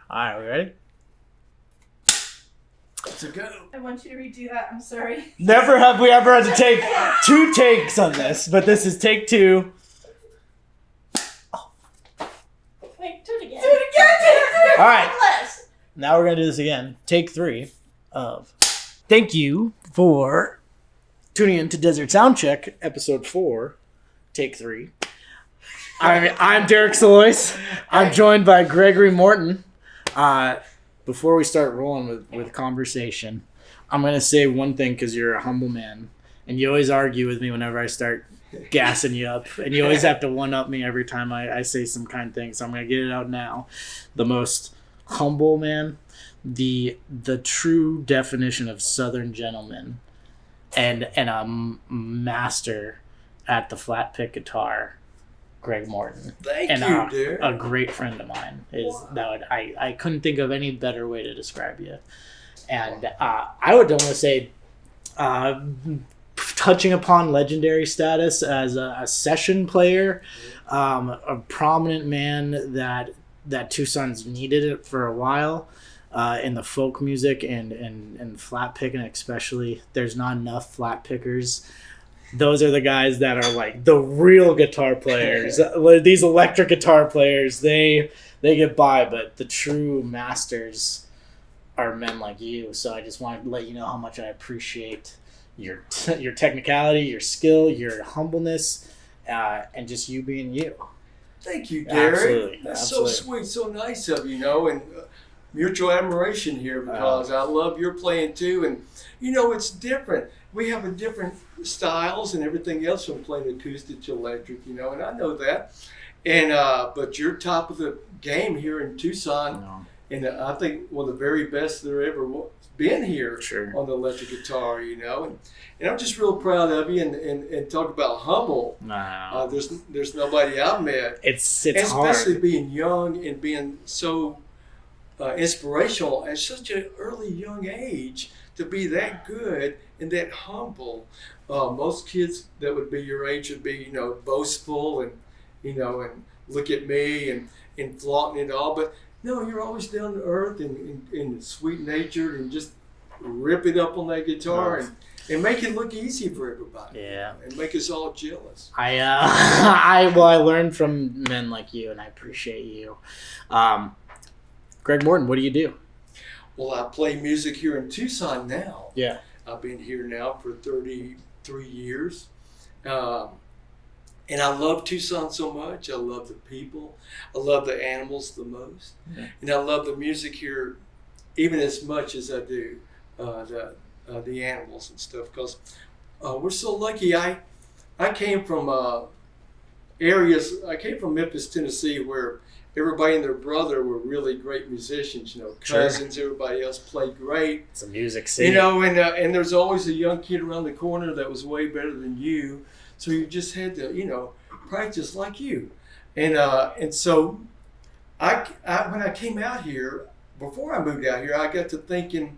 All right, we ready? Let's go. I want you to redo that. I'm sorry. Never have we ever had to take 2 takes on this, but this is take 2. Wait, do it again. Do it again. All right. Now we're going to do this again. Take 3 of thank you for tuning in to Desert Soundcheck, episode 4, take 3. I'm Derek Salois. I'm joined by Gregory Morton. Before we start rolling with conversation, I'm going to say one thing because you're a humble man. And you always argue with me whenever I start gassing you up. And you always have to one-up me every time I say some kind thing. So I'm going to get it out now. The most humble man, the true definition of Southern gentleman, and a master at the flatpick guitar, Greg Morton. Thank and you, dear. A great friend of mine I couldn't think of any better way to describe you. And I would almost say, touching upon legendary status as a session player, a prominent man that Tucson's needed it for a while. In the folk music and flat picking especially, there's not enough flat pickers. Those are the guys that are like the real guitar players. These electric guitar players, they get by, but the true masters are men like you. So I just wanted to let you know how much I appreciate your technicality, your skill, your humbleness, and just you being you. Thank you, Derek. Absolutely. That's Absolutely. so sweet, so nice of you, and mutual admiration here because I love your playing too, and it's different. We have a different styles and everything else from playing acoustic to electric, and I know that. And but you're top of the game here in Tucson, and I think one of the very best there ever been here on the electric guitar, and I'm just real proud of you. And talk about humble. No. There's nobody I've met. It's especially hard. being young and being so inspirational at such an early young age to be that good and that humble. Most kids that would be your age would be boastful and and look at me and flaunting it all, but no, you're always down to earth and sweet natured and just rip it up on that guitar and make it look easy for everybody. Yeah. And make us all jealous. I learned from men like you, and I appreciate you. Greg Morton, what do you do? Well, I play music here in Tucson now. Yeah. I've been here now for 33 years. And I love Tucson so much. I love the people. I love the animals the most. Yeah. And I love the music here even as much as I do the animals and stuff, because we're so lucky. I came from I came from Memphis, Tennessee, where everybody and their brother were really great musicians. Cousins, everybody else played great. It's a music scene. And there's always a young kid around the corner that was way better than you. So you just had to, practice like you. And so I when I came out here, before I moved out here, I got to thinking,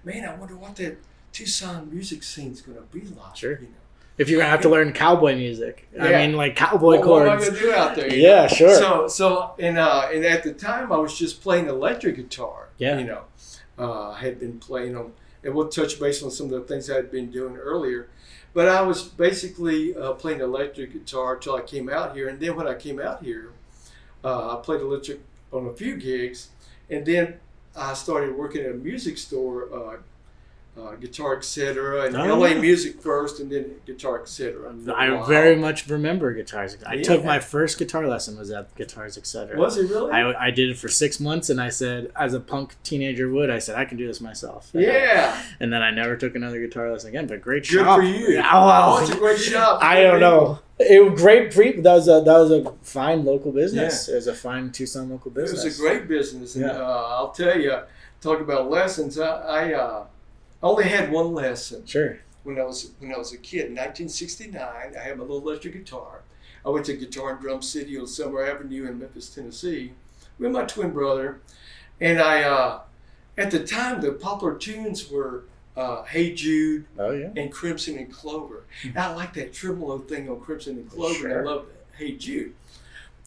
man, I wonder what that Tucson music scene's going to be like. Sure. If you're going to have to learn cowboy music. Yeah. I mean, like cowboy chords. What am I going to do out there? Yeah, sure. So and at the time, I was just playing electric guitar. Yeah. I had been playing them, and we'll touch base on some of the things I had been doing earlier. But I was basically playing electric guitar till I came out here. And then when I came out here, I played electric on a few gigs. And then I started working at a music store, Guitar Etc. and LA Music first, and then Guitar Etc. I very much remember Guitars. I took my first guitar lesson was at Guitars Etc. Was it really? I did it for 6 months, and I said, as a punk teenager would, I said, I can do this myself. And then I never took another guitar lesson again, but great shop. Good for you. Oh, it's a great shop. I don't know. It was great. That was a fine local business. Yeah. It was a fine Tucson local business. It was a great business. And I'll tell you, talk about lessons, I only had one lesson. Sure. When I was a kid in 1969, I had my little electric guitar. I went to Guitar and Drum City on Summer Avenue in Memphis, Tennessee, with my twin brother, and I at the time the popular tunes were Hey Jude and Crimson and Clover. And I like that tremolo thing on Crimson and Clover. Sure. And I love Hey Jude.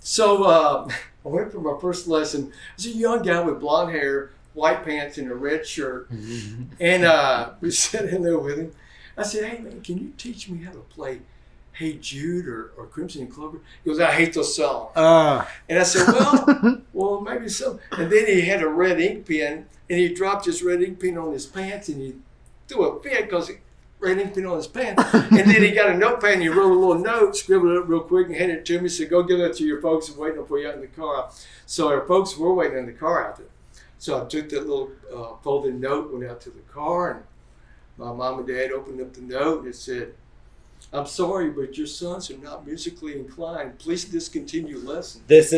So I went for my first lesson. I was a young guy with blonde hair, white pants, and a red shirt. And we sat in there with him. I said, hey, man, can you teach me how to play Hey Jude or Crimson and Clover? He goes, I hate those songs. And I said, well, maybe so. And then he had a red ink pen, and he dropped his red ink pen on his pants, and he threw a fit because red ink pen on his pants. And then he got a notepad, and he wrote a little note, scribbled it up real quick, and handed it to me. He said, go give that to your folks and waiting for you out in the car. So our folks were waiting in the car out there. So I took that little folded note, went out to the car, and my mom and dad opened up the note, and it said, I'm sorry, but your sons are not musically inclined. Please discontinue lessons. That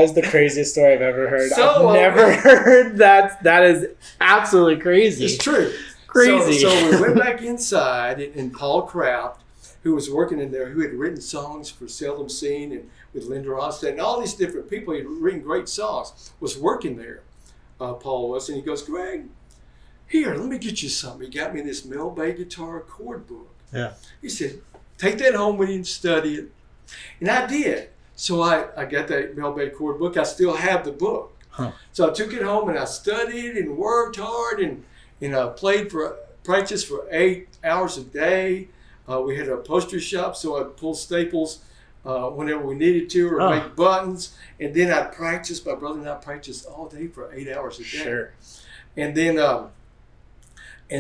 is the craziest story I've ever heard. So, I've never heard that. That is absolutely crazy. It's true. Crazy. So we went back inside, and Paul Kraft, who was working in there, who had written songs for Seldom Seen and with Linda Ronstadt and all these different people, he had written great songs, was working there, Paul was. And he goes, Greg, here, let me get you something. He got me this Mel Bay guitar chord book. Yeah. He said, take that home with you and study it. And I did. So I got that Mel Bay chord book. I still have the book. Huh. So I took it home and I studied and worked hard and I practiced for 8 hours a day. We had a poster shop, so I'd pull staples whenever we needed to or make buttons. And then I'd practice. My brother and I practiced all day for 8 hours a day. Sure. And then,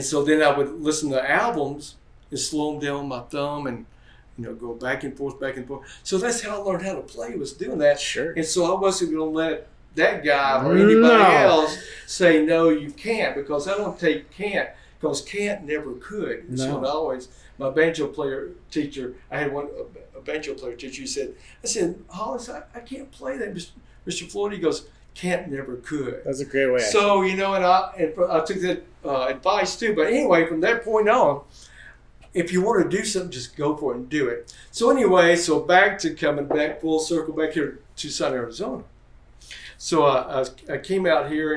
so then I would listen to albums and slow them down on my thumb and, go back and forth. So that's how I learned how to play, was doing that. Sure. And so I wasn't going to let that guy or anybody else say, no, you can't, because I don't take can't, because can't never could. So I always, my banjo player teacher, I had a banjo player teacher who said, Hollis, I can't play that, Mr. Floyd. He goes, can't never could. That's a great way. So, and I took that advice too. But anyway, from that point on, if you want to do something, just go for it and do it. So anyway, coming back full circle back here to Tucson, Arizona. So I came out here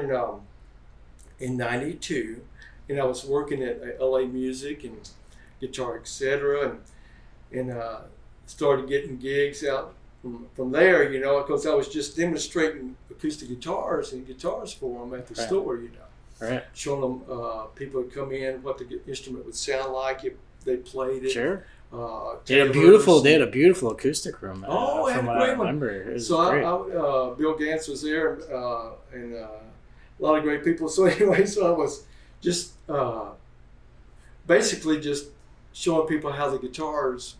in '92, and I was working at LA Music and Guitar Etc. and started getting gigs out from there, because I was just demonstrating acoustic guitars and guitars for them at the store, Right. Showing them people would come in what the instrument would sound like if they played it. Sure. They had a beautiful acoustic room. From what I remember. It was great. So Bill Gantz was there, and a lot of great people. So anyway, I was just basically just showing people how the guitars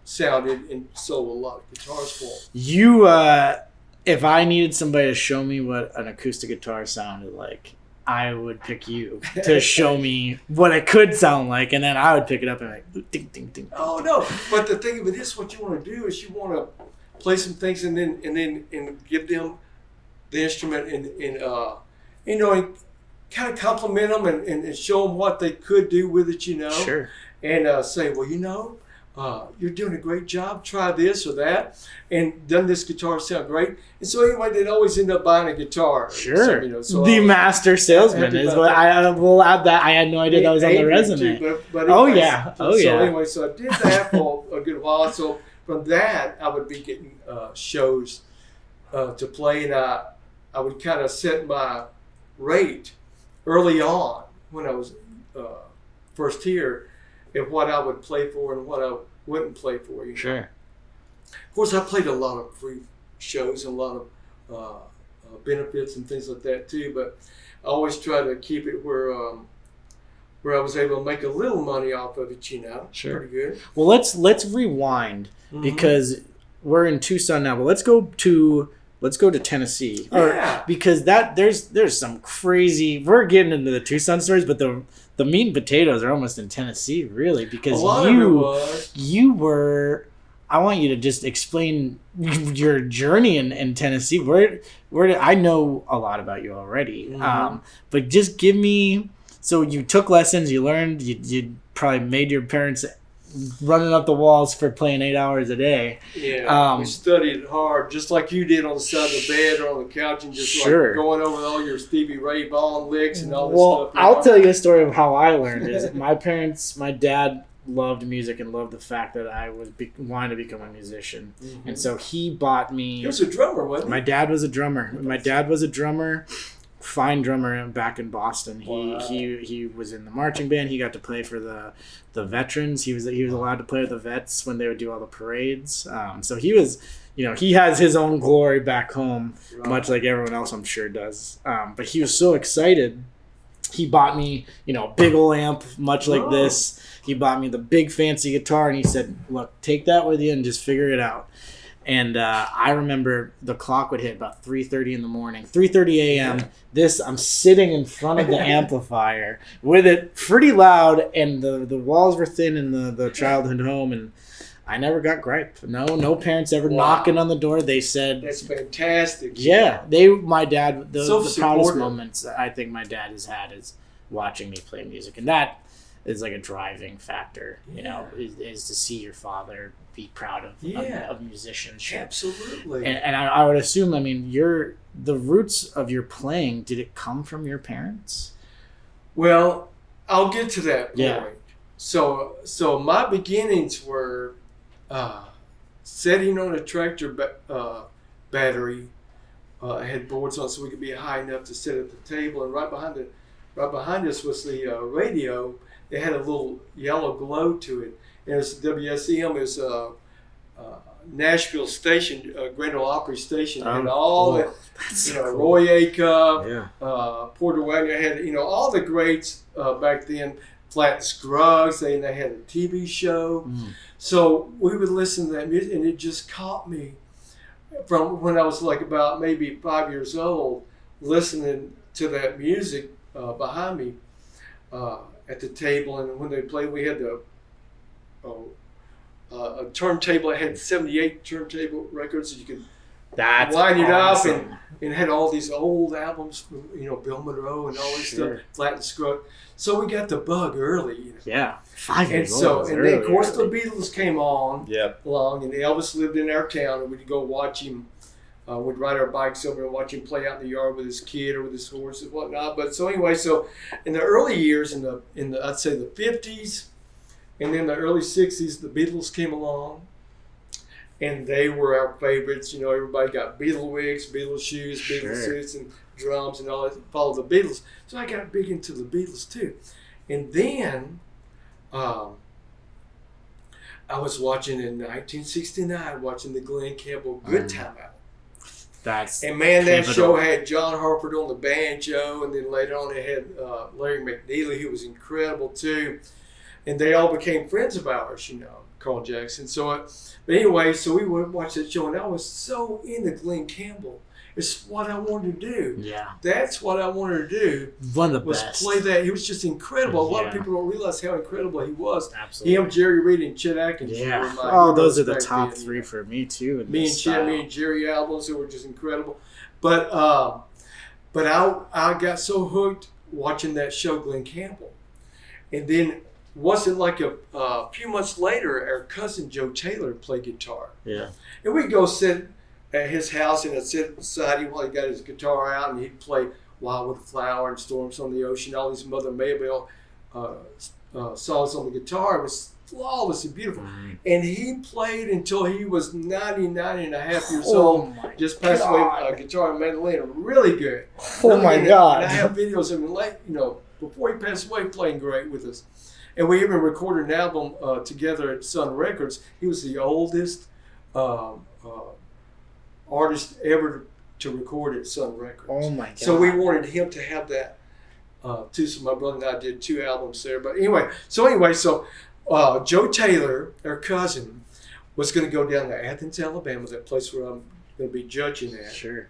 sounded and sold a lot of guitars for them. You, if I needed somebody to show me what an acoustic guitar sounded like, I would pick you to show me what it could sound like, and then I would pick it up and like ding ding ding. Oh no! But the thing of it is, what you want to do is you want to play some things and then give them the instrument and kind of compliment them and show them what they could do with it, Sure. And say, well, you're doing a great job. Try this or that, and doesn't this guitar sound great? And so anyway, they'd always end up buying a guitar. Sure. So the master salesman is what I will add. That I had no idea that was on the resume. But So anyway, so I did that for a good while. So from that, I would be getting shows to play, and I would kind of set my rate early on when I was first here, and what I would play for and what I wouldn't play for. Sure. Of course, I played a lot of free shows and a lot of benefits and things like that too. But I always try to keep it where I was able to make a little money off of it. Sure. Pretty good. Well, let's rewind because we're in Tucson now. But let's go to Tennessee. Yeah. Because there's some crazy. We're getting into the Tucson stories, but the meat and potatoes are almost in Tennessee, really, because you were. I want you to just explain your journey in Tennessee. Where I know a lot about you already, but just give me. So you took lessons, you learned, you probably made your parents running up the walls for playing 8 hours a day. Yeah, we studied hard, just like you did on the side of the bed or on the couch, and just like going over all your Stevie Ray Vaughan licks and all this stuff. Well, I'll tell you a story of how I learned. Is my dad loved music and loved the fact that I was wanted to become a musician. Mm-hmm. And so he bought me. He was a drummer, wasn't he? My dad was a drummer. My dad was a drummer. Fine drummer back in Boston. He was in the marching band. He got to play for the veterans. He was allowed to play with the vets when they would do all the parades. So he was, he has his own glory back home, much like everyone else I'm sure does. But he was so excited. He bought me, a big ol' amp, much like this. He bought me the big fancy guitar, and he said, "Look, take that with you and just figure it out." And I remember the clock would hit about 3:30 in the morning, 3:30 a.m. I'm sitting in front of the amplifier with it pretty loud, and the walls were thin in the childhood home, and I never got gripe. No parents ever knocking on the door. They said, "That's fantastic." Yeah, my dad. The proudest moments I think my dad has had is watching me play music, and that is like a driving factor. Is to see your father be proud of musicianship. Absolutely. And I would assume, the roots of your playing, did it come from your parents? Well, I'll get to that point. Yeah. So my beginnings were sitting on a tractor battery. I had boards on so we could be high enough to sit at the table, and right behind us was the radio. It had a little yellow glow to it. And it was WSEM. It was a Nashville station, Grand Ole Opry station. It had all the, cool. Roy Acuff, Porter Wagner had, all the greats back then. Flat and Scruggs. They had a TV show. Mm. So we would listen to that music, and it just caught me from when I was like about maybe 5 years old, listening to that music behind me at the table. And when they played, we had a turntable. It had 78 turntable records, so you could wind it up, and it had all these old albums from Bill Monroe and all this stuff, Flat and Scruggs. So we got the bug early. Yeah, 5 years old. So, and then of course the Beatles came on along, and Elvis lived in our town, and we'd go watch him. We'd ride our bikes over and watch him play out in the yard with his kid or with his horse and whatnot. But so anyway, so in the early years, in the I'd say the 50s. And then the early 60s, the Beatles came along, and they were our favorites. Everybody got Beatle wigs, Beatles shoes, Beatles suits, and drums, and all that. Followed the Beatles. So I got big into the Beatles, too. And then I was watching in 1969, watching the Glenn Campbell Good Time album. And man, that show had John Hartford on the banjo, and then later on it had Larry McNeely, who was incredible, too. And they all became friends of ours, Carl Jackson. So, but anyway, so we would watch that show, and I was so into Glenn Campbell. It's what I wanted to do. Yeah. That's what I wanted to do. One of the best. Play that. He was just incredible. A lot of people don't realize how incredible he was. Absolutely. Him, Jerry Reed, and Chet Atkins. Yeah. Those are the top three for me, too. Me and Jerry albums that were just incredible. But I got so hooked watching that show, Glenn Campbell. And then wasn't like a few months later, our cousin Joe Taylor played guitar. Yeah. And we'd go sit at his house, and I'd sit beside him while he got his guitar out, and he'd play Wild with a Flower and Storms on the Ocean, all these Mother Maybelle songs on the guitar. It was flawless and beautiful. Mm. And he played until he was 99 and a half years old. Just passed away, guitar and mandolin. Really good. Oh, my God. And I have videos of him, before he passed away, playing great with us. And we even recorded an album together at Sun Records. He was the oldest artist ever to record at Sun Records. Oh my God. So we wanted him to have that too. So my brother and I did 2 albums there. But anyway, so Joe Taylor, our cousin, was going to go down to Athens, Alabama, that place where I'm going to be judging at. Sure.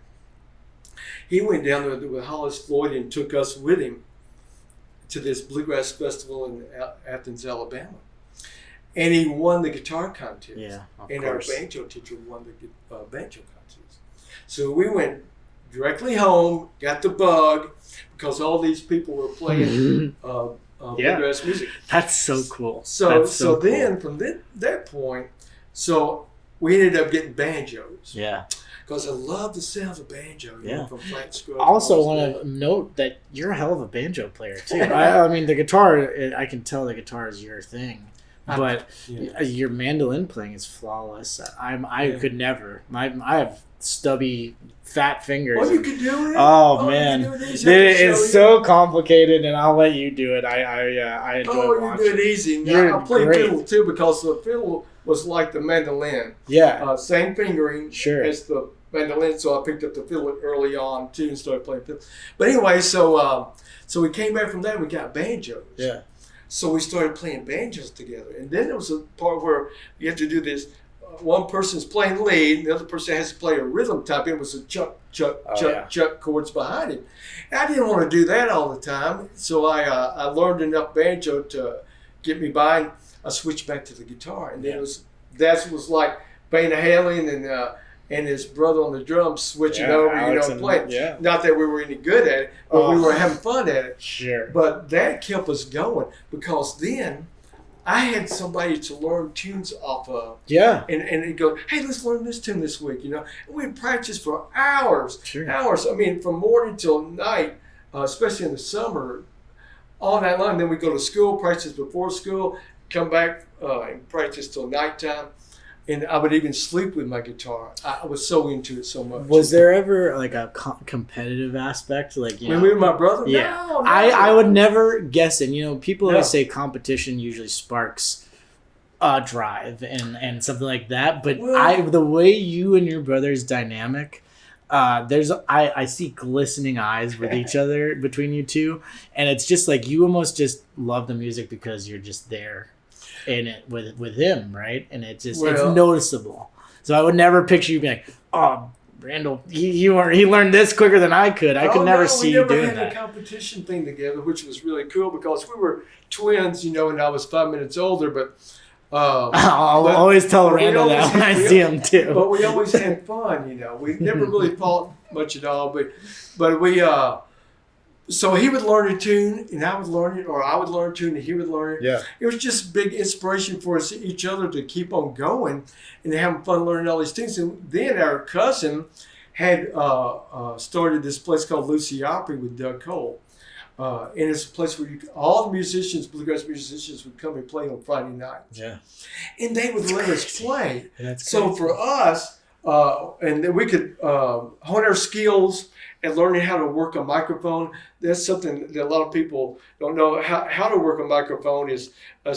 He went down there with Hollis Floyd and took us with him to this bluegrass festival in Athens, Alabama. And he won the guitar contest. Yeah, and course. Our banjo teacher won the banjo contest. So we went directly home, got the bug, because all these people were playing bluegrass music. That's so cool. So then from that point, so we ended up getting banjos. Yeah. Because I love the sound of banjo. From Flat Scruggs. Also want to note that you're a hell of a banjo player too. I mean, the guitar, I can tell the guitar is your thing. But Yeah. your mandolin playing is flawless. I could never. I have stubby, fat fingers. Oh, you can do it. Oh, you man, can do it it easy. I can show is you. so complicated, and I'll let you do it. I enjoy Oh, you watching. do it easy. You're Now, I play great. fiddle too because the fiddle was like the mandolin. Yeah, Same fingering Sure. as the mandolin, so I picked up the fiddle early on too and started playing fiddle. But anyway, so we came back from that. We got banjos. yeah. So we started playing banjos together, and then there was a part where you have to do this. One person's playing lead, and the other person has to play a rhythm type. It was a chuck, chuck, Oh, chuck, yeah. chuck chords behind it. And I didn't want to do that all the time, so I learned enough banjo to get me by. And I switched back to the guitar, and then that was like Van Halen and his brother on the drums switching over, Alex playing. Yeah, Not that we were any good at it, but we were having fun at it. sure. But that kept us going because then I had somebody to learn tunes off of. Yeah, And he'd go, hey, let's learn this tune this week, And we'd practice for hours, Sure. hours. I mean, from morning till night, especially in the summer, all night long. Then we'd go to school, practice before school, come back and practice till nighttime. And I would even sleep with my guitar. I was so into it so much. Was there ever like a competitive aspect, like When we were my brother? Yeah, No. I would never guess it. People No. always say competition usually sparks a drive and something like that. But Well- the way you and your brother's dynamic, I see glistening eyes with each other between you two, and it's just like you almost just love the music because you're just there in it with him, right? And it's just it's noticeable. So I would never picture you being like, oh, Randall, he learned this quicker than I could. I could never see you doing We never that. had a competition thing together, which was really cool because we were twins, and I was 5 minutes older. But I'll always tell Randall that when I see him too. But we always had fun, We never really fought much at all. But we so he would learn a tune and I would learn it, or I would learn a tune and he would learn it. Yeah. It was just big inspiration for us each other to keep on going and having fun learning all these things. And then our cousin had started this place called Lucy Opry with Doug Cole. And it's a place where all the musicians, bluegrass musicians, would come and play on Friday night. Yeah. And they would let us play. That's So crazy. for us, and then we could hone our skills and learning how to work a microphone. That's something that a lot of people don't know. How to work a microphone is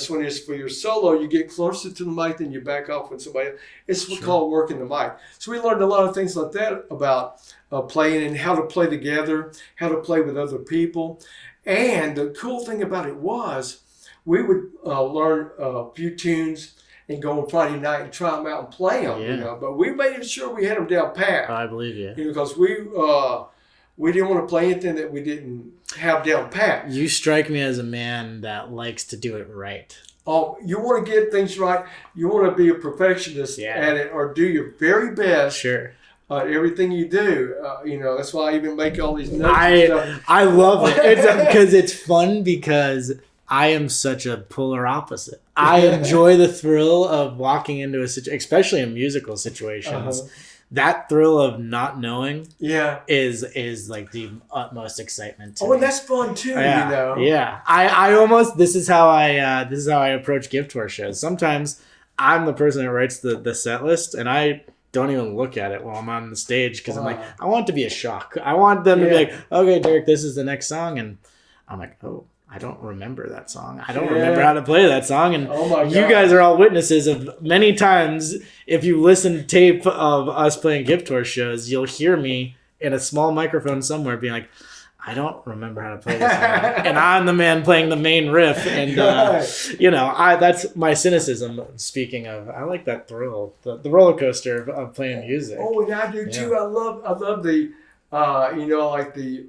when it's for your solo, you get closer to the mic, then you back off with somebody else. It's what's called working the mic. So we learned a lot of things like that about playing and how to play together, how to play with other people. And the cool thing about it was we would learn a few tunes and go on Friday night and try them out and play them, Yeah. But we made sure we had them down pat, I believe you. because we didn't want to play anything that we didn't have down pat. You strike me as a man that likes to do it right. You want to get things right. You want to be a perfectionist at it, or do your very best Sure. at everything you do. That's why I even make all these notes and stuff. I love it. It's because it's fun because I am such a polar opposite. I enjoy the thrill of walking into a situation, especially in musical situations. That thrill of not knowing is like the utmost excitement to me. And that's fun too, Yeah. I almost this is how I approach gift horse shows. Sometimes I'm the person that writes the set list and I don't even look at it while I'm on the stage because I'm like, I want it to be a shock. I want them to be like, okay, Derek, this is the next song, and I'm like, oh, I don't remember that song. I don't remember how to play that song. And you guys are all witnesses of many times. If you listen to tape of us playing gift horse shows, you'll hear me in a small microphone somewhere being like, I don't remember how to play this song. And I'm the man playing the main riff. And, that's my cynicism. Speaking of, I like that thrill, the roller coaster of playing music. Oh, and I do too. I love the, the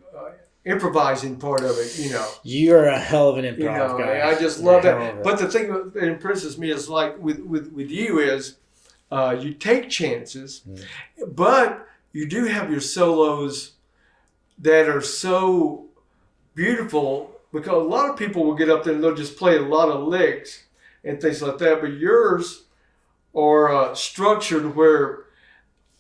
improvising part of it, You're a hell of an improv guy. I just love that. But the thing that impresses me is like with you is you take chances, but you do have your solos that are so beautiful, because a lot of people will get up there and they'll just play a lot of licks and things like that, but yours are structured where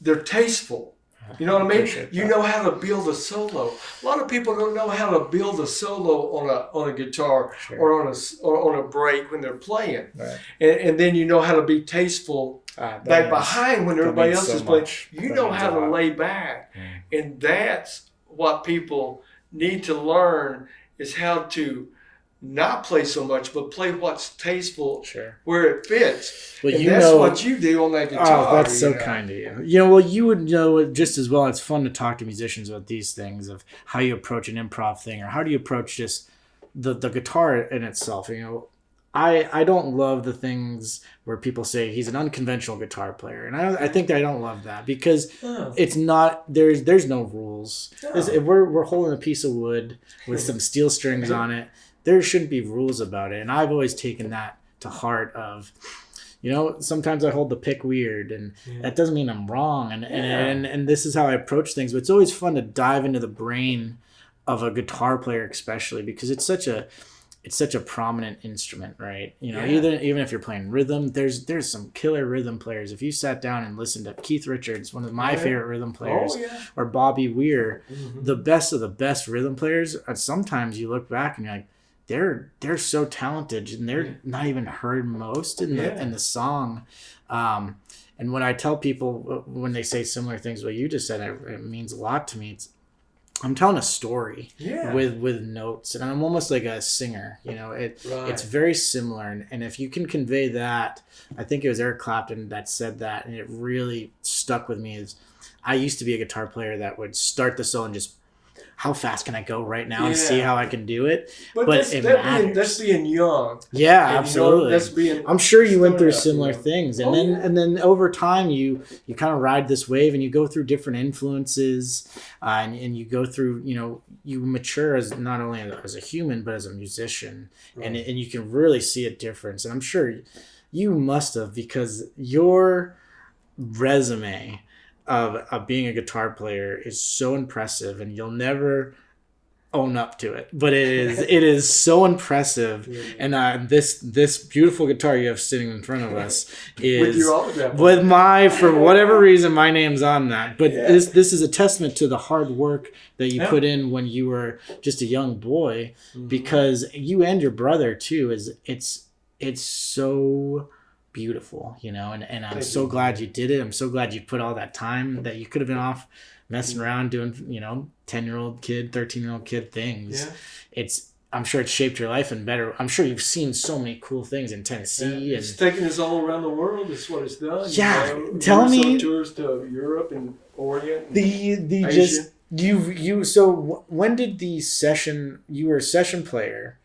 they're tasteful. You know what I mean? Appreciate You that. know how to build a solo. A lot of people don't know how to build a solo on a guitar Sure. or on a break when they're playing. Right. And then you know how to be tasteful That back means- behind when that everybody means else so is playing. much. You That know means how a to lot. lay back. And that's what people need to learn, is how to not play so much, but play what's tasteful Sure. where it fits. Well, and you that's know- what you do on that guitar. Oh, that's so you know. kind of you. You know, well, you would know it just as well. It's fun to talk to musicians about these things, of how you approach an improv thing, or how do you approach just the guitar in itself. You know, I don't love the things where people say he's an unconventional guitar player, and I think that I don't love that, because Oh. it's not, there's no rules. No. If we're holding a piece of wood with some steel strings on it, there shouldn't be rules about it. And I've always taken that to heart of, you know, sometimes I hold the pick weird, and that doesn't mean I'm wrong. And this is how I approach things. But it's always fun to dive into the brain of a guitar player, especially because it's such a prominent instrument, right? You know, even if you're playing rhythm, there's some killer rhythm players. If you sat down and listened to Keith Richards, one of my favorite rhythm players, or Bobby Weir, the best of the best rhythm players, sometimes you look back and you're like, they're so talented, and they're not even heard most in the song. And when I tell people, when they say similar things, what you just said, it means a lot to me. I'm telling a story with notes, and I'm almost like a singer. You know, it's very similar, and if you can convey that, I think it was Eric Clapton that said that, and it really stuck with me. Is I used to be a guitar player that would start the solo and just, how fast can I go right now and see how I can do it? But that's being young. Yeah, And, absolutely. that's being. I'm sure you went through started out, similar you know. things, and then over time you kind of ride this wave, and you go through different influences, and you go through, you know, you mature as not only as a human but as a musician, and you can really see a difference. And I'm sure you must have, because your resume of being a guitar player is so impressive, and you'll never own up to it, but it is so impressive. And this beautiful guitar you have sitting in front of us is With your autograph. with my, for whatever reason, my name's on that. But this is a testament to the hard work that you put in when you were just a young boy, because you and your brother too, it's so beautiful, you know, and I'm so glad you did it. I'm so glad you put all that time that you could have been off messing around doing, you know, 10-year-old kid, 13-year-old kid things. I'm sure it's shaped your life, and better. I'm sure you've seen so many cool things in Tennessee. It's taken us all around the world. Is what it's done. Yeah, you know? tell me tours to Europe and Orient. And the Asia. just you. So when did the session? You were a session player.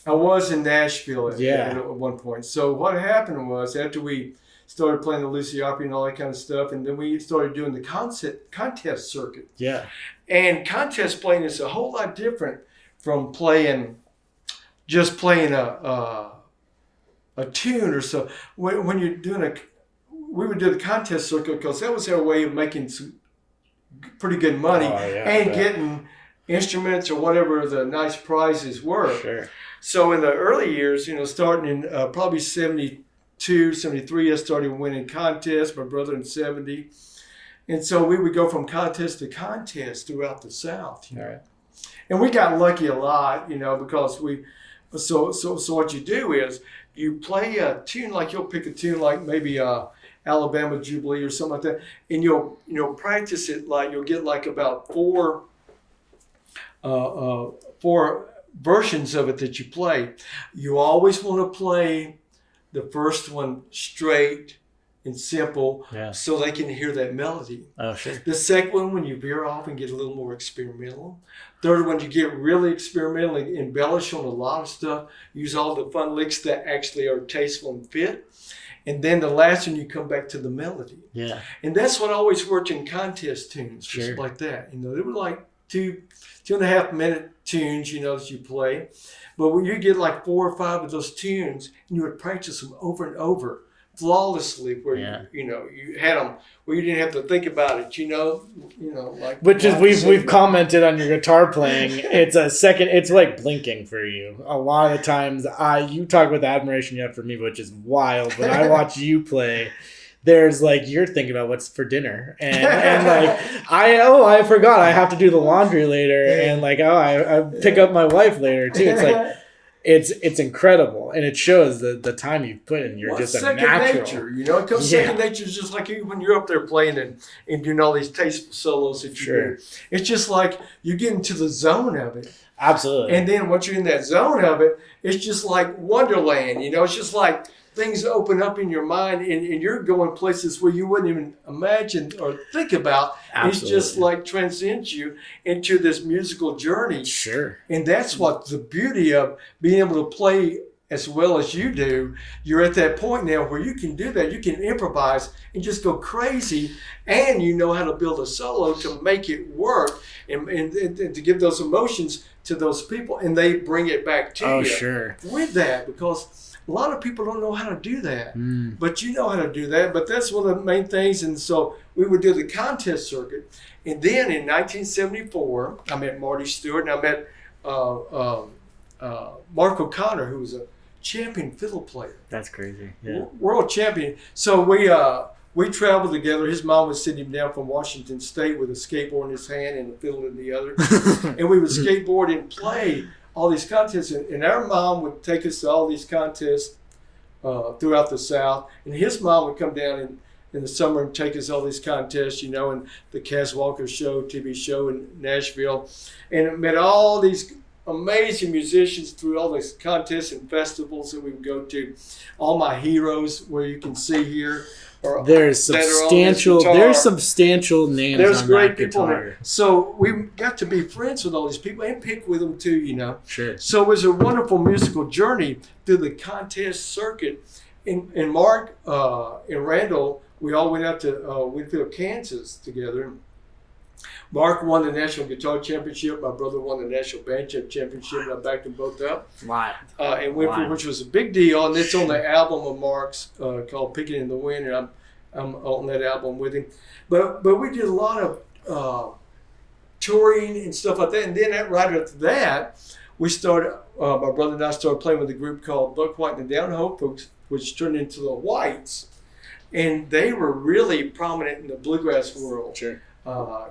I was in Nashville at Yeah. one point. So what happened was, after we started playing the Lucy Opry and all that kind of stuff, and then we started doing the contest circuit. Yeah. And contest playing is a whole lot different from just playing a tune or so. When you're doing we would do the contest circuit because that was our way of making some pretty good money and getting instruments or whatever the nice prizes were. Sure. So in the early years, you know, starting in probably 72, 73, I started winning contests, my brother in 70. And so we would go from contest to contest throughout the South. You know? Right. And we got lucky a lot, you know, because so what you do is you play a tune, like you'll pick a tune like maybe Alabama Jubilee or something like that, and you'll practice it, like you'll get like about four versions of it that you play. You always want to play the first one straight and simple, so they can hear that melody. Oh, sure. The second one, when you veer off and get a little more experimental. Third one, you get really experimental and embellish on a lot of stuff. Use all the fun licks that actually are tasteful and fit. And then the last one, you come back to the melody. Yeah. And that's what always worked in contest tunes, just like that. You know, they were like 2.5 minute tunes, you know, that you play. But when you get like 4 or 5 of those tunes, and you would practice them over and over flawlessly, where you had them where you didn't have to think about it, you know, like. Which is we've commented on your guitar playing. It's like blinking for you. A lot of the times, you talk with the admiration you have for me, which is wild. But I watch you play. there's like you're thinking about what's for dinner, and like I forgot I have to do the laundry later, and like I pick up my wife later too. It's like it's incredible, and it shows the time you've put in. You're just a natural. Nature, it comes second nature, just like when you're up there playing and doing all these tasteful solos that you do. It's just like you get into the zone of it. Absolutely. And then once you're in that zone of it, it's just like Wonderland. It's just like things open up in your mind, and you're going places where you wouldn't even imagine or think about. Absolutely. It's just like transcends you into this musical journey. Sure. And that's what the beauty of being able to play as well as you do. You're at that point now where you can do that. You can improvise and just go crazy, and you know how to build a solo to make it work and to give those emotions to those people, and they bring it back to you. Oh, sure. With that, because a lot of people don't know how to do that, but you know how to do that. But that's one of the main things. And so we would do the contest circuit. And then in 1974, I met Marty Stewart, and I met Mark O'Connor, who was a champion fiddle player. That's crazy. Yeah. World champion. So we traveled together. His mom was sitting him down from Washington State with a skateboard in his hand and a fiddle in the other. And we would skateboard and play all these contests, and our mom would take us to all these contests throughout the South, and his mom would come down in the summer and take us all these contests, and the Cass Walker show, TV show in Nashville, and met all these amazing musicians through all these contests and festivals that we would go to. All my heroes, where you can see here. There's substantial names. There's on great that people guitar. there. So we got to be friends with all these people and pick with them too, Sure. So it was a wonderful musical journey through the contest circuit. And Mark and Randall, we all went out to Winfield, Kansas together. Mark won the National Guitar Championship. My brother won the National Banjo Championship, and I backed them both up. Wow. In Winfield, which was a big deal, and it's on the album of Mark's called "Picking in the Wind," and I'm on that album with him. But we did a lot of touring and stuff like that, and then right after that, we started. My brother and I started playing with a group called Buck White and the Down Home Folks, which turned into the Whites, and they were really prominent in the bluegrass world. Sure.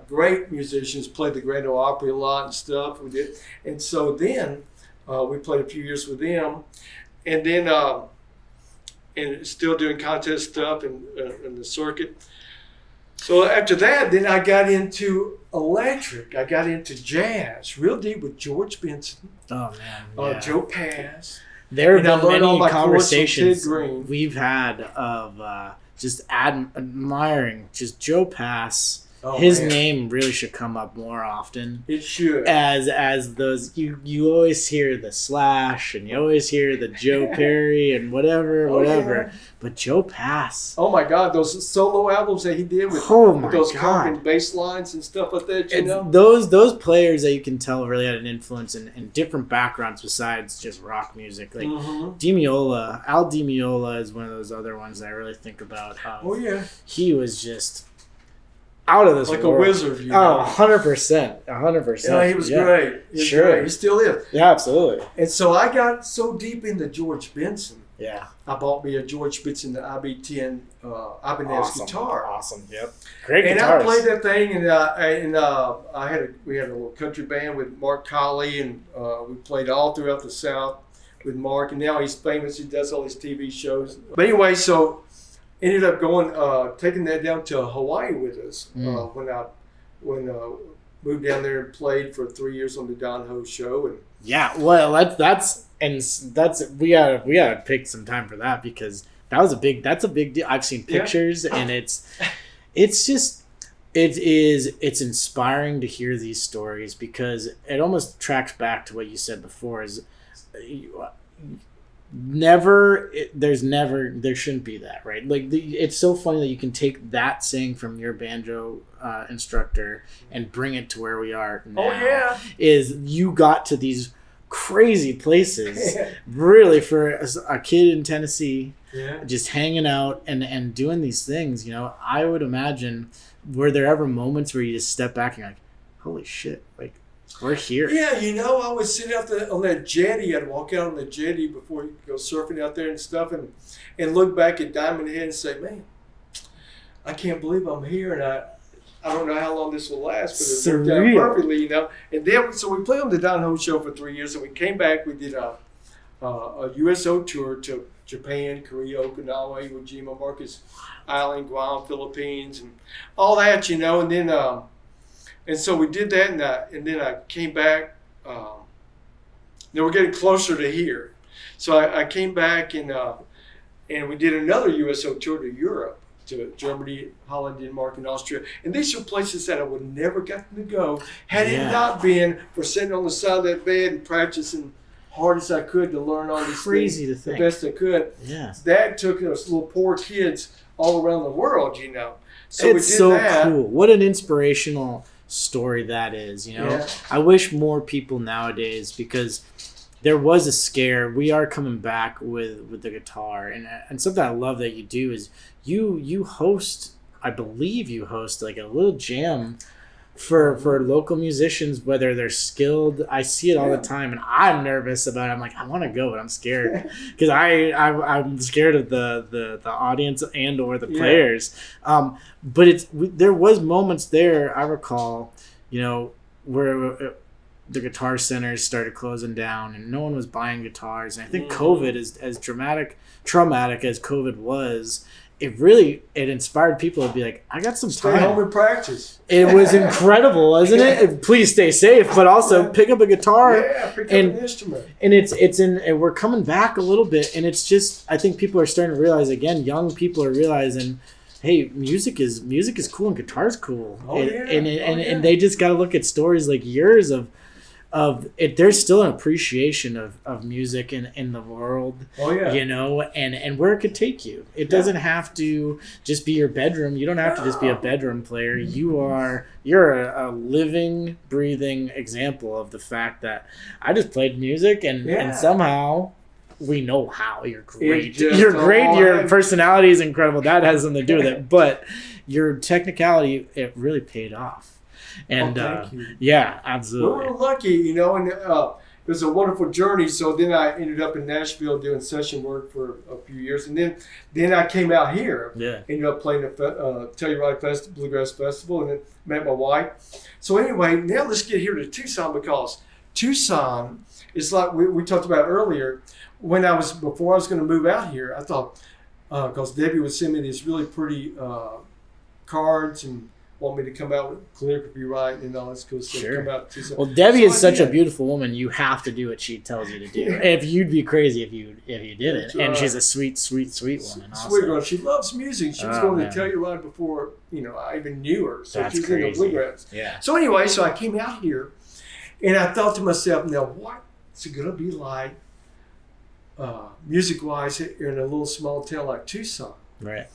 Great musicians, played the Grand Ole Opry a lot and stuff. We did, and so then we played a few years with them, and then and still doing contest stuff and the circuit. So after that, then I got into electric. I got into jazz, real deep with George Benson, Oh man. Yeah. Joe Pass. There have And I been learned all many my chords from conversations Ted Green. we've had of just admiring just Joe Pass. Oh, His man. name really should come up more often. It should. As those you always hear the Slash and you always hear the Joe Perry and whatever. Yeah. But Joe Pass. Oh my God, those solo albums that he did with those carbon bass lines and stuff like that, you know? Those players that you can tell really had an influence in different backgrounds besides just rock music. Like Al Di Meola is one of those other ones that I really think about. Oh yeah. He was just out of this like world. a wizard, you know? 100%. 100%. Yeah, he was great. He was great. He still is. Yeah, absolutely. And so I got so deep into George Benson. Yeah. I bought me a George Benson, the IB10 Ibanez guitar. Awesome. Yep. Great And guitars. I played that thing, and we had a little country band with Mark Colley, and we played all throughout the South with Mark. And now he's famous. He does all these TV shows. But anyway, so ended up going, taking that down to Hawaii with us when moved down there and played for 3 years on the Don Ho show. And yeah, well, that's we gotta pick some time for that because that's a big deal. I've seen pictures and it's inspiring to hear these stories because it almost tracks back to what you said before is there shouldn't be that, right? Like it's so funny that you can take that saying from your banjo instructor and bring it to where we are now. Oh yeah, is you got to these crazy places really for a kid in Tennessee, just hanging out and doing these things. You know, I would imagine, were there ever moments where you just step back and you're like, holy shit, like we're here? Yeah, you know, I would sit out there on that jetty. I'd walk out on the jetty before you go surfing out there and stuff, and look back at Diamond Head and say, man, I can't believe I'm here, and I don't know how long this will last, but it worked out Surreal. perfectly, you know. And then, so we played on the Don Ho show for 3 years, and we came back. We did a USO tour to Japan, Korea, Okinawa, Iwo Jima, Marcus Island, Guam, Philippines, and all that, you know. And then, and so we did that, and then I came back. Now we're getting closer to here, so I came back and we did another USO tour to Europe, to Germany, Holland, Denmark, and Austria. And these are places that I would have never gotten to go had it not been for sitting on the side of that bed and practicing hard as I could to learn all these Crazy things to think. the best I could. Yeah. That took us little poor kids all around the world, you know. So It's we did so that. cool. What an inspirational story that is, you know. Yeah. I wish more people nowadays, because there was a scare. We are coming back with the guitar, and something I love that you do is you host, I believe you host like a little jam for local musicians, whether they're skilled. I see it all the time, and I'm nervous about it. I'm like, I want to go, but I'm scared because I'm scared of the audience and or the players. But there was moments there, I recall, you know, where the guitar centers started closing down and no one was buying guitars. And I think COVID, as traumatic as COVID was, it inspired people to be like, I got some Stay time. home and practice. It was incredible, wasn't it? Please stay safe, but also pick up a guitar. Yeah, pick up an instrument. And and we're coming back a little bit, and it's just, I think people are starting to realize, again, young people are realizing, hey, music is cool and guitar's cool. And they just got to look at stories like yours of it. There's still an appreciation of music in the world, you know, and where it could take you. It doesn't have to just be your bedroom. You don't have to just be a bedroom player. You're a living, breathing example of the fact that I just played music and somehow we know how. You're great. You're great. Your personality is incredible. That has something to do with it. But your technicality, it really paid off. And thank you. yeah, absolutely. We were lucky, you know, and it was a wonderful journey. So then I ended up in Nashville doing session work for a few years, and then I came out here. Yeah. Ended up playing at Telluride Bluegrass Festival, and then met my wife. So anyway, now let's get here to Tucson, because Tucson is like we talked about earlier. Before I was going to move out here, I thought, because Debbie would send me these really pretty cards and want me to come out with calligraphy right and all this cool stuff. Sure. Come out to Well, Debbie is such a beautiful woman. You have to do what she tells you to do. If you'd be crazy if you didn't. And she's a sweet woman. Also. Sweet girl. She loves music. She was going to Telluride before I even knew her. So That's she was crazy. into bluegrass. Yeah. So anyway, I came out here, and I thought to myself, now what's it going to be like, music-wise, in a little small town like Tucson? Right.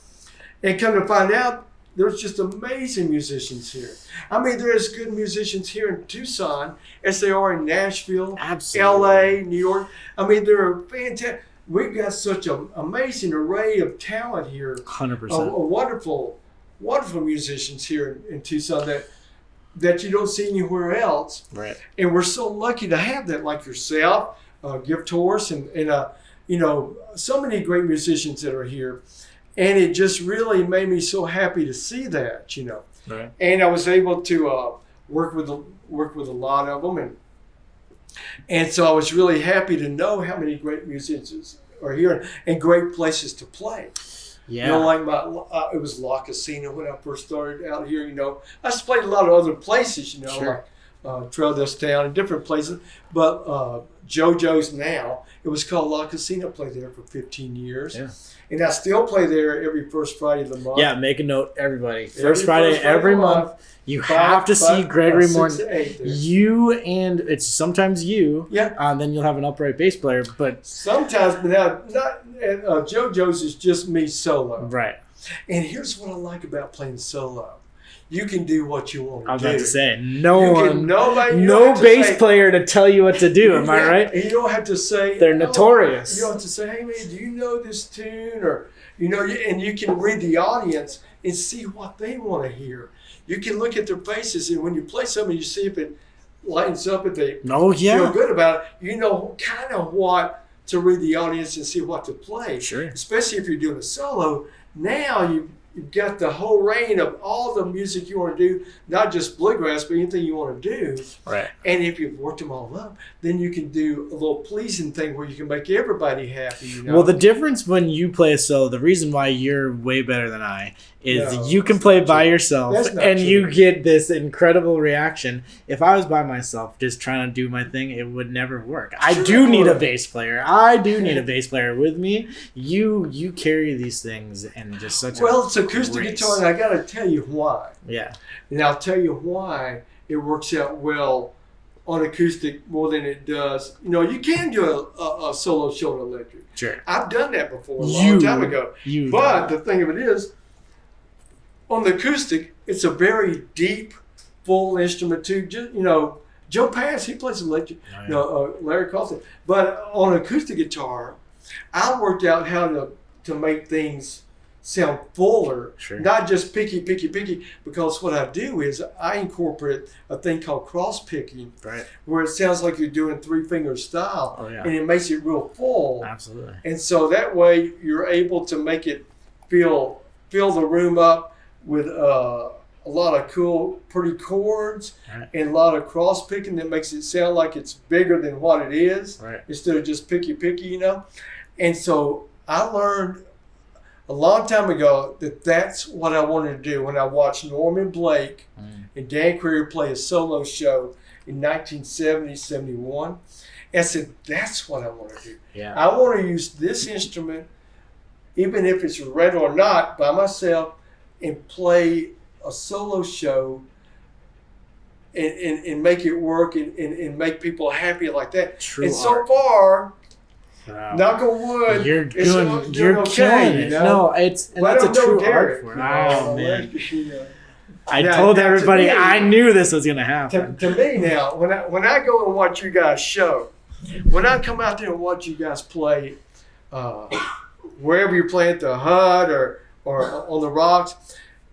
And come to find out, there's just amazing musicians here. I mean, they're as good musicians here in Tucson as they are in Nashville, Absolutely. LA, New York. I mean, they're fantastic. We've got such an amazing array of talent here. 100%. A wonderful, wonderful musicians here in Tucson that you don't see anywhere else. Right. And we're so lucky to have that, like yourself, Gift Horse, and so many great musicians that are here. And it just really made me so happy to see that, you know. Right. And I was able to work with a lot of them, and so I was really happy to know how many great musicians are here and great places to play. Yeah. You know, like it was La Casino when I first started out here. You know, I just played a lot of other places. You know, Sure. like Trail Dust Town and different places, but JoJo's now. It was called La Casino. I played there for 15 years. Yeah. And I still play there every first Friday of the month. Yeah, make a note, everybody. First Friday every month. You Five, have to see Gregory 6 Morton. to 8 there. You and it's sometimes you. Yeah. Then you'll have an upright bass player, but Sometimes, but now JoJo's is just me solo. right. And here's what I like about playing solo: you can do what you want to do. I was about to say no no bass player to tell you what to do. Am I right? And you don't have to say They're notorious. You don't have to say, "Hey man, do you know this tune?" Or and you can read the audience and see what they want to hear. You can look at their faces, and when you play something, you see if it lightens up, if they feel good about it. You know kind of what to read the audience and see what to play. Sure. Especially if you're doing a solo. Now you've got the whole range of all the music you want to do, not just bluegrass, but anything you want to do. Right. And if you've worked them all up, then you can do a little pleasing thing where you can make everybody happy. You know? Well, the difference when you play a solo, the reason why you're way better than I is No, you can that's play not by true. yourself That's not and true. you get this incredible reaction. If I was by myself just trying to do my thing, it would never work. I do need a bass player. I do need a bass player with me. You carry these things and just such Well, it's acoustic grace. guitar, and I got to tell you why. Yeah. And I'll tell you why it works out well on acoustic more than it does. You know, you can do a solo show on electric. Sure. I've done that before a long time ago. But the thing of it is, on the acoustic, it's a very deep, full instrument too. Just, you know, Joe Pass, he plays electric. Oh, yeah. No, Larry Carlson. But on acoustic guitar, I worked out how to make things sound fuller, Sure. not just picky, because what I do is I incorporate a thing called cross picking, Right. where it sounds like you're doing 3-finger style, Oh, yeah. and it makes it real full. Absolutely. And so that way you're able to make it fill the room up with a lot of cool, pretty chords, Right. and a lot of cross picking that makes it sound like it's bigger than what it is, Right. instead of just picky, you know. And so I learned a long time ago that that's what I wanted to do when I watched Norman Blake and Dan Creer play a solo show in 1970, 71. And I said, that's what I want to do. Yeah. I want to use this instrument, even if it's red or not, by myself, and play a solo show and make it work and make people happy like that. True and so art. far, Wow. knock on wood, You're it's doing. doing You're okay, killing you it. know? No, it's and But that's I a don't know true art Derek, form. you know, Oh man. I Now- told now to everybody me- I knew this was gonna happen. To me now, when I go and watch you guys show, when I come out there and watch you guys play, wherever you're playing at the Hut or on the Rocks,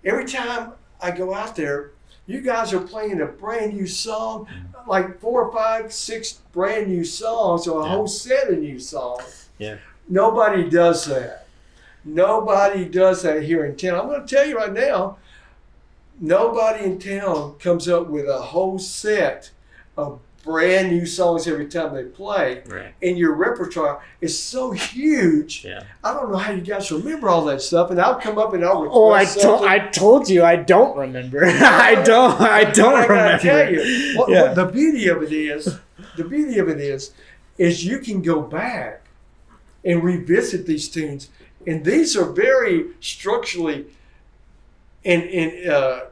every time I go out there, you guys are playing a brand new song, like 4 or 5, 6 brand new songs, or a whole set of new songs. Yeah. Nobody does that. Nobody does that here in town. I'm going to tell you right now, nobody in town comes up with a whole set of brand new songs every time they play. Right. And your repertoire is so huge. Yeah. I don't know how you guys remember all that stuff. And I'll come up and I'll request Oh, something. I told you I don't remember. I don't But I remember. gotta tell you, Yeah. what the beauty of it is you can go back and revisit these tunes. And these are very structurally and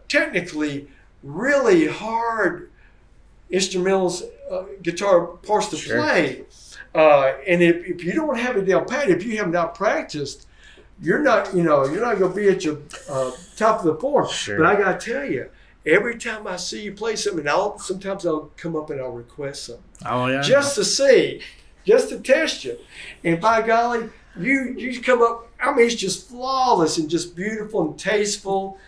technically really hard instrumentals, guitar parts to Sure. play. And if you don't have it down pat, if you have not practiced, you're not going to be at your top of the form. Sure. But I got to tell you, every time I see you play something, sometimes I'll come up and I'll request something Oh yeah. just to see, just to test you. And by golly, you come up. I mean, it's just flawless and just beautiful and tasteful.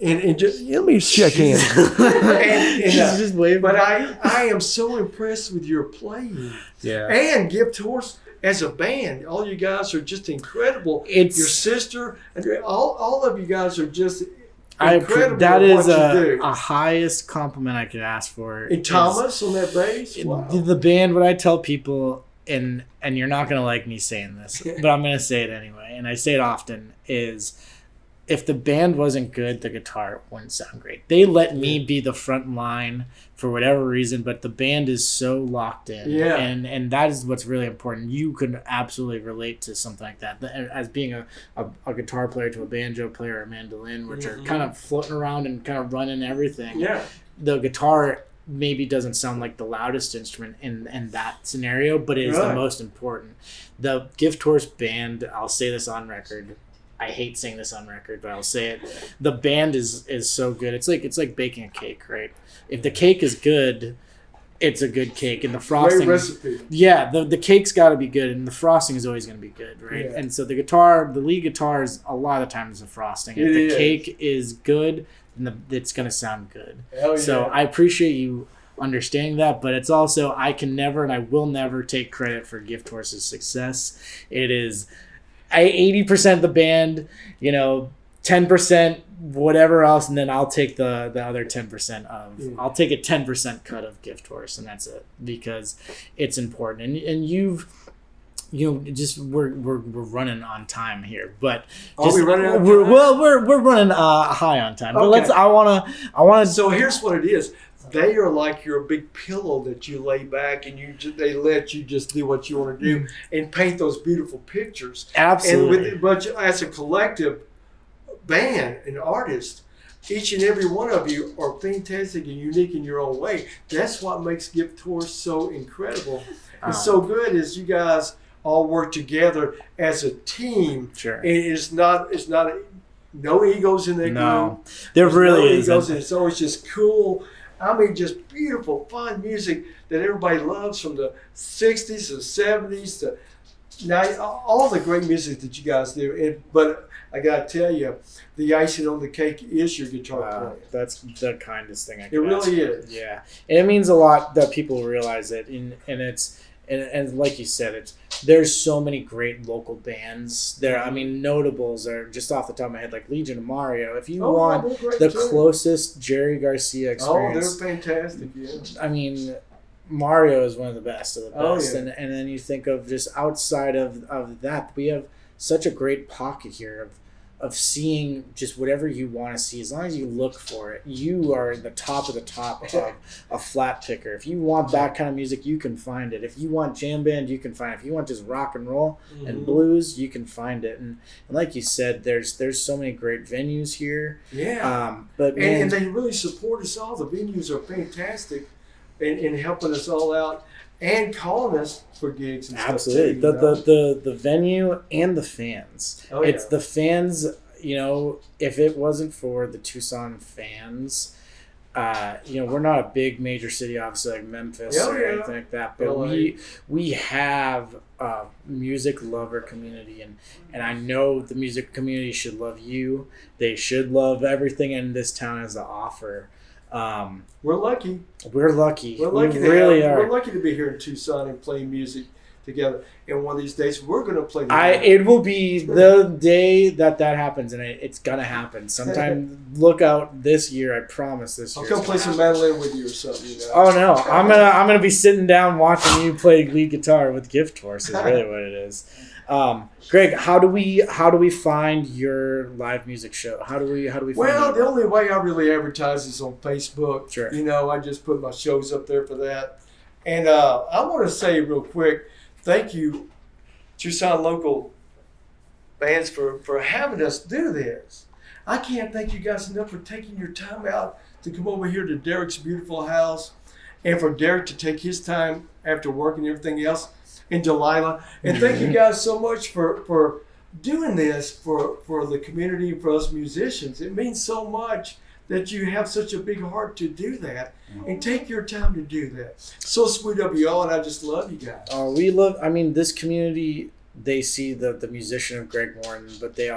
And just let me shake hands. She's just waving. But I am so impressed with your playing. Yeah. And Gift Horse as a band. All you guys are just incredible. It's- your sister, and all of you guys are just That incredible is at what you do. a highest compliment I could ask for. And Thomas on that bass. Wow. The band, what I tell people, and you're not going to like me saying this, but I'm going to say it anyway, and I say it often, is if the band wasn't good, the guitar wouldn't sound great. They let me be the front line for whatever reason, but the band is so locked in. Yeah. And that is what's really important. You can absolutely relate to something like that. As being a guitar player to a banjo player or a mandolin, which are kind of floating around and kind of running everything. Yeah. The guitar maybe doesn't sound like the loudest instrument in that scenario, but it is the Right. most important. The Gift Horse band, I'll say this on record. I hate saying this on record, but I'll say it. The band is so good. It's like baking a cake, right? If the cake is good, it's a good cake, and the frosting. Great recipe. Yeah, the cake's got to be good, and the frosting is always going to be good, right? Yeah. And so the lead guitar is a lot of times the frosting. If It the is. cake is good, then it's going to sound good. Hell yeah. So I appreciate you understanding that, but it's also I can never and I will never take credit for Gift Horse's success. It is 80% the band, 10%, whatever else, and then I'll take the other 10% of. Yeah. I'll take a 10% cut of gift horse, and that's it, because it's important. And you've, just we're running on time here, but Are we running out of we're time? well we're running high on time. But Okay. I wanna. So here's what it is. They are like your big pillow that you lay back and they let you just do what you want to do and paint those beautiful pictures. Absolutely. But as a collective band and artist, each and every one of you are fantastic and unique in your own way. That's what makes Gift Horse so incredible. It's so good is you guys all work together as a team. Sure. And it's not no egos in that group. No, there There's really no is. egos, and it's always just cool. I mean, just beautiful, fun music that everybody loves, from the 60s to 70s to 90s, all the great music that you guys do. But I got to tell you, the icing on the cake is your guitar playing. That's the kindest thing I It can ask really for. is. Yeah, and it means a lot that people realize it, and it's and like you said, there's so many great local bands there. I mean, notables are just off the top of my head, like Legion of Mario. If you want they're great the too. closest Jerry Garcia Oh, experience, they're fantastic, yeah. I mean, Mario is one of the best of the Oh, best. yeah. And then you think of just outside of that, we have such a great pocket here of seeing just whatever you want to see. As long as you look for it, you are the top of the top of a flat picker. If you want that kind of music, you can find it. If you want jam band, you can find it. If you want just rock and roll and blues, you can find it. And like you said, there's so many great venues here. Yeah. But man, And they really support us all. The venues are fantastic in helping us all out and calling us for gigs and absolutely, stuff too, the venue and the fans. Oh, It's yeah. the fans. If it wasn't for the Tucson fans, we're not a big major city, obviously, like Memphis Oh, or yeah. anything like that. But LA. we have a music lover community, and I know the music community should love you. They should love everything in this town has to offer. We're lucky. We're lucky. We're lucky. We really are. We're lucky to be here in Tucson and playing music together. And one of these days, we're going to play together. It will be the day that happens, and it's gonna happen sometime. Look out this year, I promise. This I'll year. come play some mandolin with you or something. Oh no, I'm gonna be sitting down watching you play lead guitar with Gift Horse. Is really what it is. Greg, how do we find your live music show? How do we find Well, it? the only way I really advertise is on Facebook. Sure. I just put my shows up there for that. And I want to say real quick, thank you, Tucson local bands, for having us do this. I can't thank you guys enough for taking your time out to come over here to Derek's beautiful house, and for Derek to take his time after work and everything else, and Delilah. And thank you guys so much for doing this for the community, for us musicians. It means so much that you have such a big heart to do that and take your time to do that. So sweet of you all, and I just love you guys. We love. I mean, this community. They see the musician of Greg Morton, but they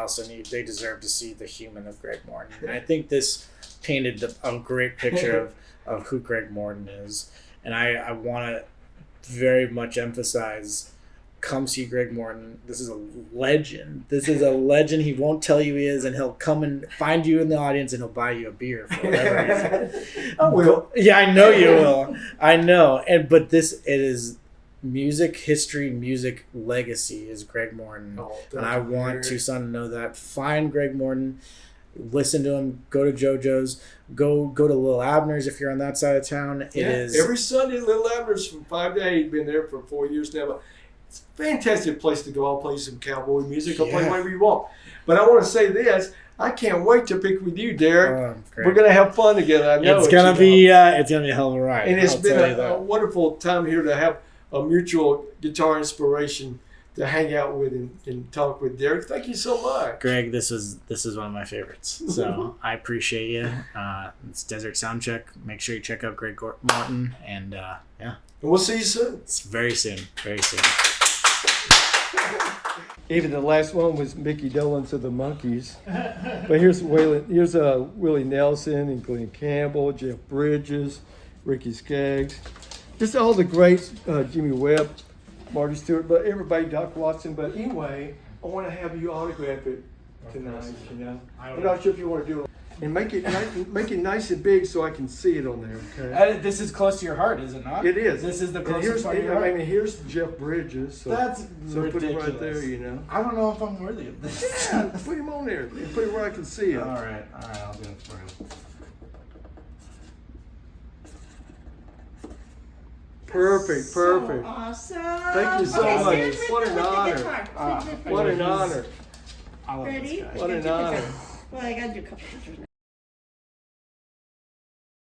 deserve to see the human of Greg Morton. And I think this painted a great picture of who Greg Morton is. And I want to very much emphasize, come see Greg Morton. This is a legend. He won't tell you he is, and he'll come and find you in the audience, and he'll buy you a beer for whatever reason. I will. Yeah, I know you will. I know. But it is music history, music legacy is Greg Morton. Oh, and I want Tucson to know that. Find Greg Morton, listen to him, go to JoJo's, go to Little Abner's if you're on that side of town. It is every Sunday at Little Abner's from 5 to 8. Been there for 4 years now. It's a fantastic place to go. I'll play some cowboy music. I'll play whatever you want. But I want to say this. I can't wait to pick with you, Derek. Great. We're gonna have fun together. I know it's gonna be a hell of a ride. And it's I'll been tell you a wonderful time here to have a mutual guitar inspiration to hang out with and talk with Derek. Thank you so much. Greg, this is one of my favorites. So I appreciate you. It's Desert Soundcheck. Make sure you check out Greg Morton, and yeah. And we'll see you soon. It's very soon. Very soon. Even the last one was Mickey Dolenz of the Monkees. But here's Willie Nelson and Glenn Campbell, Jeff Bridges, Ricky Skaggs. Just all the greats, Jimmy Webb, Marty Stewart, but everybody, Doc Watson. But anyway, I want to have you autograph it tonight, you know. I I'm don't not sure if you want to do it. And make it nice and big so I can see it on there, okay? This is close to your heart, is it not? It is. This is the And closest part of your heart. I mean, here's Jeff Bridges. So, That's so ridiculous. put it right there, you know. I don't know if I'm worthy of this. Yeah, put him on there. And put it where I can see it. All right, I'll do it for him. Perfect. So awesome. Thank you so Okay, much. stand with What the an honor. guitar. Ah, Sit with What the an He's- honor. I love Ready? this guy. What an honor. Well, I gotta do a couple pictures now.